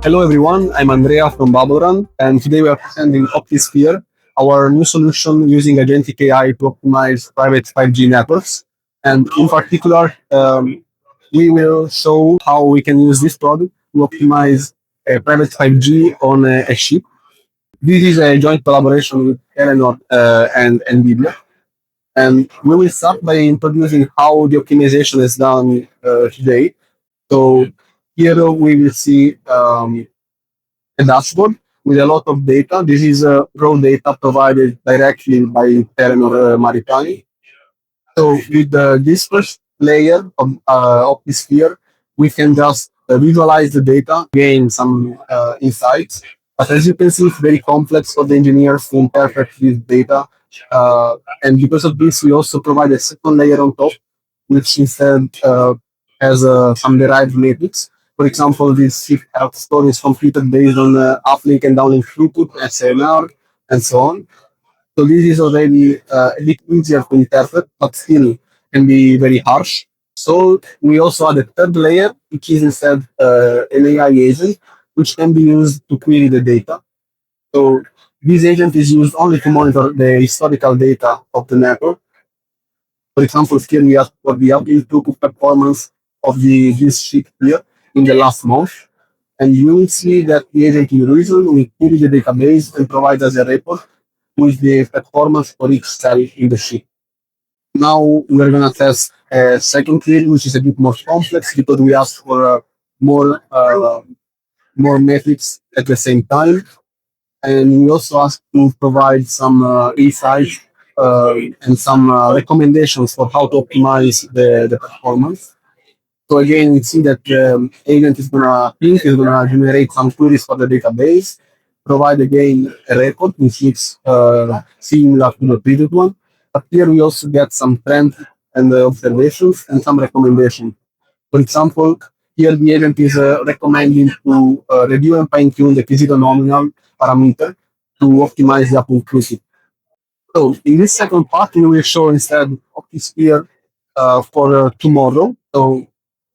Hello everyone, I'm Andrea from BubbleRAN, and today we are presenting Opti-Sphere, our new solution using Agentic AI to optimize private 5G networks. And in particular, we will show how we can use this product to optimize private 5G on a ship. This is a joint collaboration with Telenor and NVIDIA. And we will start by introducing how the optimization is done today. So here we will see a dashboard with a lot of data. This is raw data provided directly by Telenor Maritime. So with this first layer of the sphere, we can just visualize the data, gain some insights. But as you can see, it's very complex for the engineers to interpret this data. And because of this, we also provide a second layer on top, which instead has some derived metrics. For example, this shift health score is computed based on uplink and downlink throughput, SNR, and so on. So this is already a bit easier to interpret, but still can be very harsh. So we also add a third layer, which is instead an AI agent, which can be used to query the data. So this agent is used only to monitor the historical data of the network. For example, here we ask for the uplink throughput performance of this ship here in the last month. And you will see that the agent in reason will query the database and provide us a report with the performance for each cell in the ship. Now we're gonna test a second query, which is a bit more complex because we ask for more metrics at the same time, and we also ask to provide some insights and some recommendations for how to optimize the performance. So again, we see that the agent is gonna generate some queries for the database, provide again a record which looks similar to the previous one. But here we also get some trends and observations and some recommendations. For example, here the agent is recommending to review and fine-tune the P0 nominal parameter to optimize the output throughput. So in this second part, we will show instead Opti-Sphere for tomorrow. So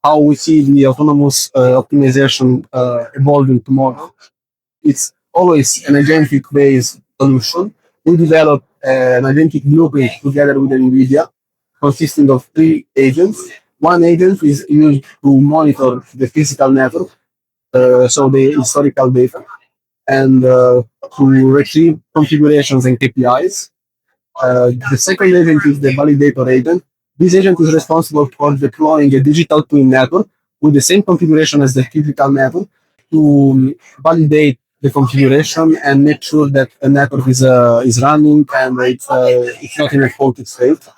how we see the autonomous optimization evolving tomorrow. It's always an agentic-based solution. We developed an agentic blueprint together with NVIDIA, consisting of three agents. One agent is used to monitor the physical network, so the historical data, and to retrieve configurations and KPIs. The second agent is the validator agent. This agent is responsible for deploying a digital twin network with the same configuration as the physical network to validate the configuration and make sure that the network is running and it's not in a faulty state.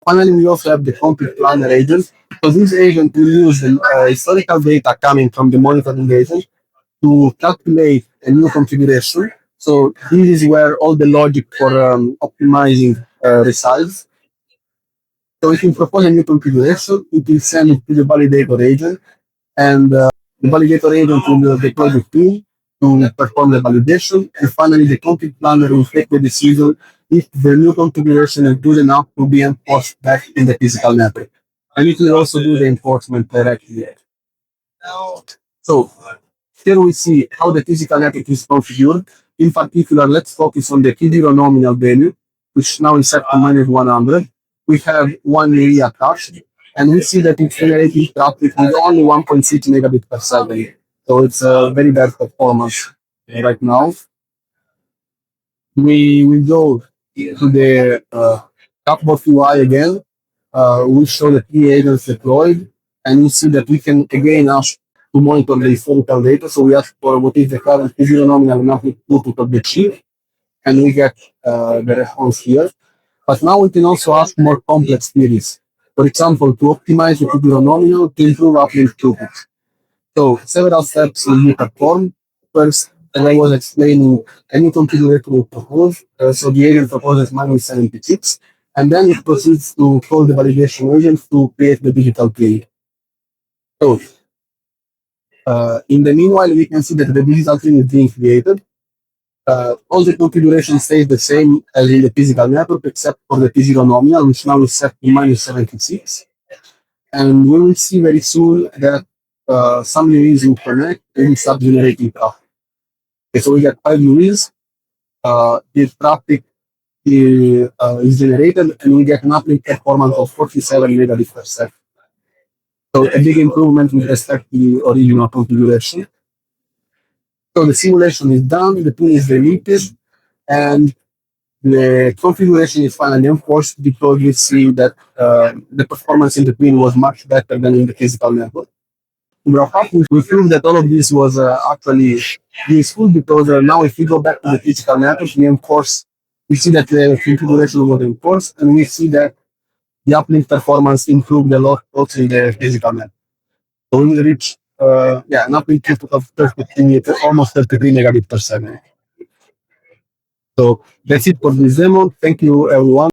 Finally, we also have the config planner agent. So this agent will use the historical data coming from the monitoring agent to calculate a new configuration. So this is where all the logic for optimizing resides. So if you propose a new configuration, it will send it to the validator agent, and the validator agent will deploy the tool to perform the validation, and finally the config planner will take the decision if the new configuration is good enough to be enforced back in the physical network. And it will also do the enforcement directly. So here we see how the physical network is configured. In particular, let's focus on the P0 nominal value, which now is set to -100. We have one area attached, and we see that it's generating traffic with only 1.6 megabit per second. So it's a very bad performance right now. We will go to the chatbot UI again. We show the key agents deployed, and we see that we can again ask to monitor the historical data. So we ask for what is the current P0 nominal and uplink throughput of the chip, and we get the response here. But now we can also ask more complex queries. For example, to optimize the P0 nominal to improve uplink throughput. So several steps will be performed. First, as I was explaining, any configurator will propose. So the agent proposes -76, and then it proceeds to call the validation agent to create the digital twin. So in the meanwhile, we can see that the digital twin is being created. All the configuration stays the same as in the physical network, except for the P0 nominal, which now is set to -76. And we will see very soon that some UEs will connect and we start generating traffic. Okay, so we get 5 UEs, the traffic is generated, and we get an uplink performance of 47 megabits per second. So a big improvement with respect to the original configuration. So the simulation is done, the pin is deleted, and the configuration is finally enforced because we see that the performance in the pin was much better than in the physical network. We proved that all of this was actually useful because now if we go back to the physical network, we see that the configuration was enforced, and we see that the uplink performance improved a lot also in the physical network. So we reached an uplink throughput of 33, almost 33 megabits per second. So that's it for this demo. Thank you, everyone.